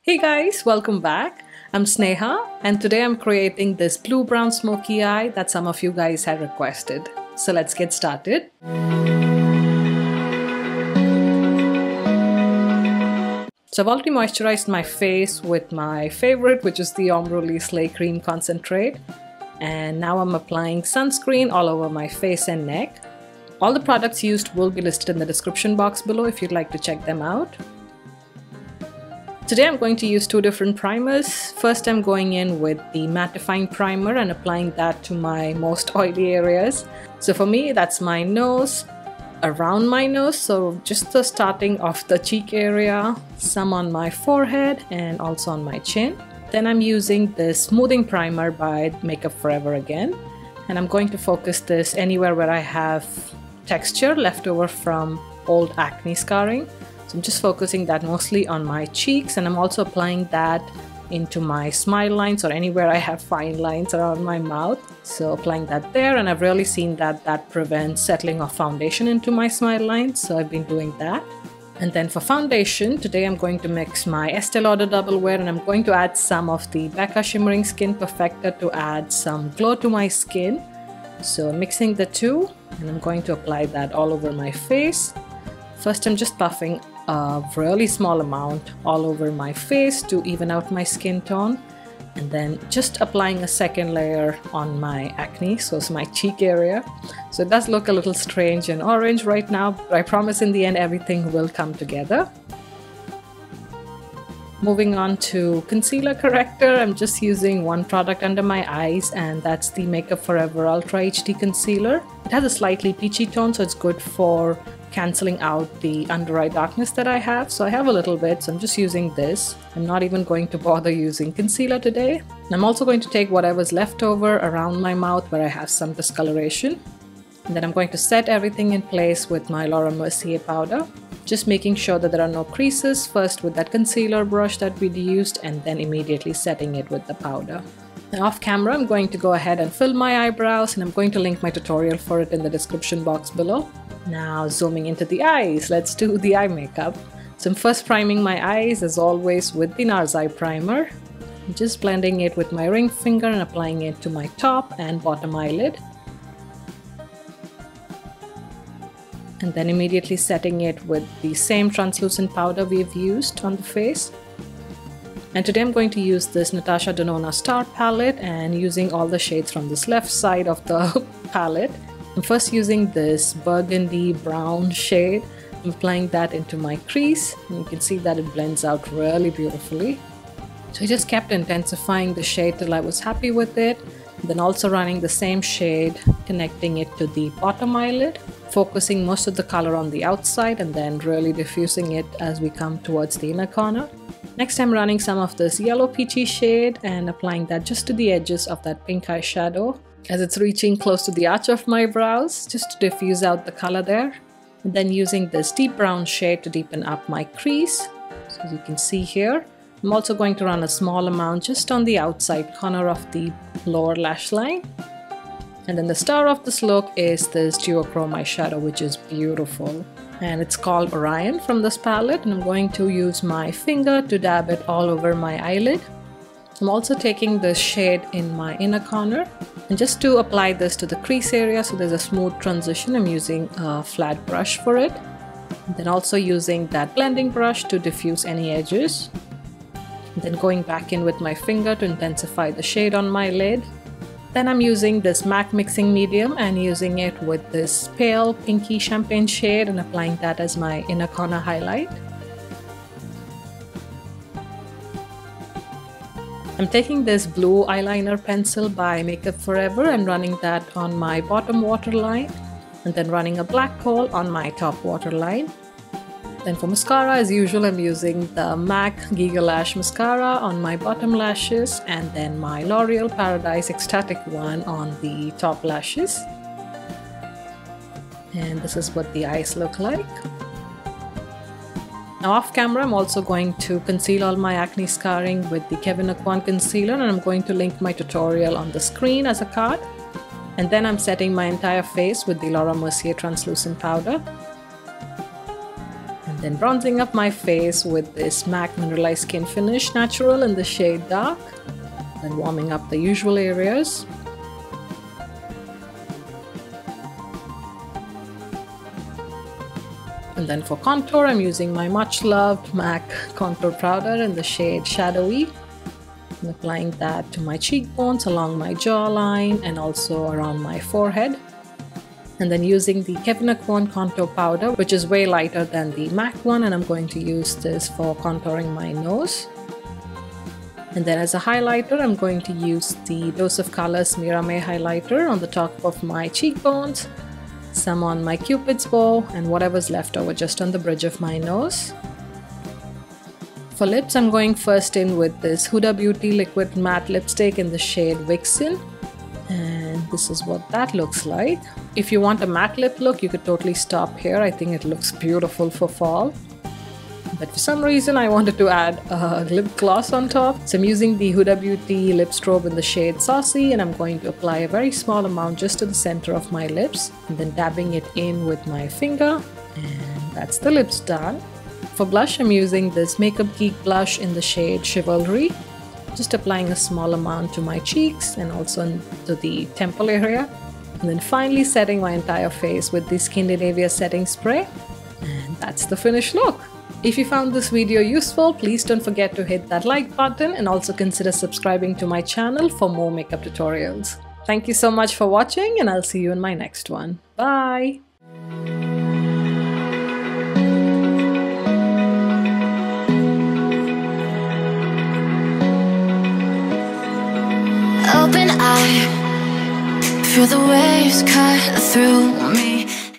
Hey guys, welcome back. I'm Sneha and today I'm creating this blue-brown smoky eye that some of you guys had requested. So let's get started. So I've already moisturized my face with my favorite, which is the Ombre Slay Cream Concentrate. And now I'm applying sunscreen all over my face and neck. All the products used will be listed in the description box below if you'd like to check them out. Today I'm going to use two different primers. First I'm going in with the mattifying primer and applying that to my most oily areas. So for me that's my nose, around my nose, so just the starting of the cheek area, some on my forehead and also on my chin. Then I'm using this smoothing primer by Makeup Forever again, and I'm going to focus this anywhere where I have texture left over from old acne scarring. So I'm just focusing that mostly on my cheeks, and I'm also applying that into my smile lines or anywhere I have fine lines around my mouth. So applying that there, and I've really seen that prevents settling of foundation into my smile lines, so I've been doing that. And then for foundation, today I'm going to mix my Estee Lauder Double Wear, and I'm going to add some of the Becca Shimmering Skin Perfector to add some glow to my skin. So mixing the two, and I'm going to apply that all over my face. First I'm just buffing a really small amount all over my face to even out my skin tone, and then just applying a second layer on my acne, so it's my cheek area. So it does look a little strange and orange right now, but I promise in the end everything will come together. Moving on to concealer corrector, I'm just using one product under my eyes, and that's the Makeup Forever Ultra HD Concealer. It has a slightly peachy tone, so it's good for cancelling out the under eye darkness that I have. So I have a little bit, so I'm just using this. I'm not even going to bother using concealer today. And I'm also going to take whatever's left over around my mouth where I have some discoloration. And then I'm going to set everything in place with my Laura Mercier powder. Just making sure that there are no creases first with that concealer brush that we'd used, and then immediately setting it with the powder. Now off camera, I'm going to go ahead and fill my eyebrows, and I'm going to link my tutorial for it in the description box below. Now zooming into the eyes, let's do the eye makeup. So I'm first priming my eyes as always with the NARS Eye Primer. I'm just blending it with my ring finger and applying it to my top and bottom eyelid. And then immediately setting it with the same translucent powder we've used on the face. And today I'm going to use this Natasha Denona Star Palette and using all the shades from this left side of the palette. I'm first using this burgundy brown shade. I'm applying that into my crease, and you can see that it blends out really beautifully. So I just kept intensifying the shade till I was happy with it. Then also running the same shade, connecting it to the bottom eyelid, focusing most of the color on the outside and then really diffusing it as we come towards the inner corner. Next I'm running some of this yellow peachy shade and applying that just to the edges of that pink eyeshadow as it's reaching close to the arch of my brows, just to diffuse out the color there. And then using this deep brown shade to deepen up my crease. So as you can see here, I'm also going to run a small amount just on the outside corner of the lower lash line. And then the star of this look is this duochrome eyeshadow, which is beautiful. And it's called Orion from this palette, and I'm going to use my finger to dab it all over my eyelid. I'm also taking this shade in my inner corner, and just to apply this to the crease area so there's a smooth transition, I'm using a flat brush for it. And then also using that blending brush to diffuse any edges. And then going back in with my finger to intensify the shade on my lid. Then I'm using this MAC mixing medium and using it with this pale pinky champagne shade and applying that as my inner corner highlight. I'm taking this blue eyeliner pencil by Makeup Forever and running that on my bottom waterline, and then running a black hole on my top waterline. Then for mascara, as usual, I'm using the MAC Giga Lash Mascara on my bottom lashes, and then my L'Oreal Paradise Ecstatic one on the top lashes. And this is what the eyes look like. Now off camera, I'm also going to conceal all my acne scarring with the Kevyn Aucoin concealer, and I'm going to link my tutorial on the screen as a card. And then I'm setting my entire face with the Laura Mercier translucent powder. Then bronzing up my face with this MAC Mineralized Skin Finish Natural in the shade Dark. Then warming up the usual areas. And then for contour, I'm using my much loved MAC contour powder in the shade Shadowy. I'm applying that to my cheekbones, along my jawline, and also around my forehead. And then using the Kevyn Aucoin contour powder, which is way lighter than the MAC one, and I'm going to use this for contouring my nose. And then as a highlighter, I'm going to use the Dose of Colors Mira May highlighter on the top of my cheekbones, some on my Cupid's bow, and whatever's left over just on the bridge of my nose. For lips, I'm going first in with this Huda Beauty Liquid Matte Lipstick in the shade Vixen. And this is what that looks like. If you want a matte lip look, you could totally stop here. I think it looks beautiful for fall. But for some reason, I wanted to add a lip gloss on top. So I'm using the Huda Beauty Lip Strobe in the shade Saucy, and I'm going to apply a very small amount just to the center of my lips, and then dabbing it in with my finger. And that's the lips done. For blush, I'm using this Makeup Geek blush in the shade Chivalry. Just applying a small amount to my cheeks and also to the temple area. And then finally setting my entire face with the Scandinavia setting spray. And that's the finished look. If you found this video useful, please don't forget to hit that like button and also consider subscribing to my channel for more makeup tutorials. Thank you so much for watching, and I'll see you in my next one. Bye! Open eye, feel the waves cut through